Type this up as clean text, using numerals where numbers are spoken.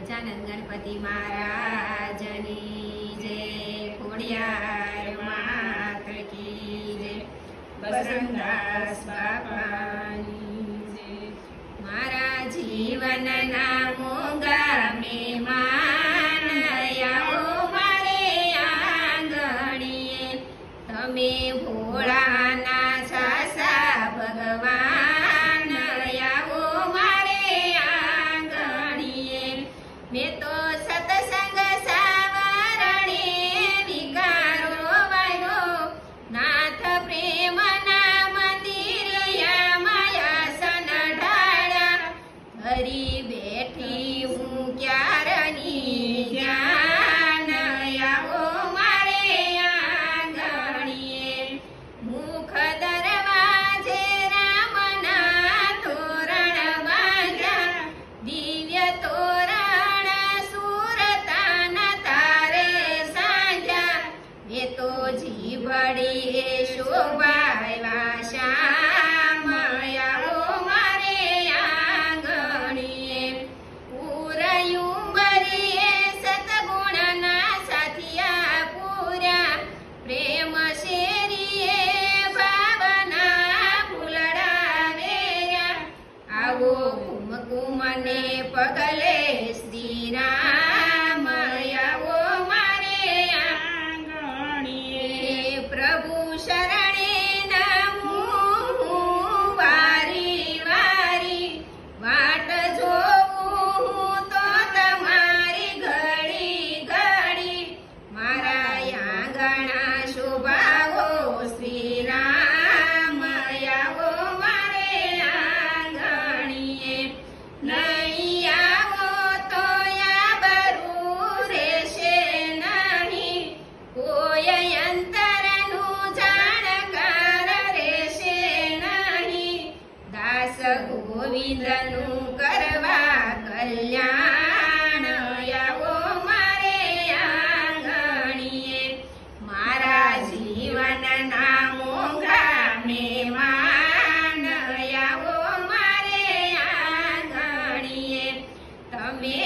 સચ્ચાનંદ ગણપતિ મહારાજની જય, ખોડિયાર માત કી જય, બસંતદાસ બાપાની જય। મારા જીવનના મોંઘા મહેમાન આવો મારે આંગણીએ, તમે ભોળાના સાસા ભગવાન આવો મારે આંગણીએ। મેં તો સત્સંગ સાવરણે વિકારો વાયો, નાથ પ્રેમના મંદિરિયા માયાસન ઢાળ્યા, ઘરી બેઠી હું ક્યારની ધ્યાન આવો મારે આંગણીએ। મુખ દરવાજે રામના તોરણ બાંધ્યા, દિવ્ય તોરણ સુરતાના તારે સાંધ્યા, મેં તો જીભડીએ શોભાવ્યા શ્યામ આવો મારે આંગણીએ। પૂરયું બરીએ સતગુણના સાથિયા પૂર્યા, પ્રેમ શેરીએ ભાવના ફૂલડા વેર્યા, આવો કુમકુમને પગલે શ્રી રામ આવો મારે આંગણીએ। પ્રભુ શરણે નમું વારી વારી, વાટ જોઉં તો તમારી ઘડી ઘડી, મારા આંગણા શોભાવો શ્રી રામ આવો મારે આંગણીએ। નહીં આવો તો આબરૂ રહેશે નહીં, કોઈ અંતરનું જાણકાર રહેશે નહીં, દાસ ગોવિંદનું કરવા કલ્યાણ આવો મારે આંગણીએ। મારા જીવનના મોંઘા મહેમાન આવો મારે આંગણીએ, તમે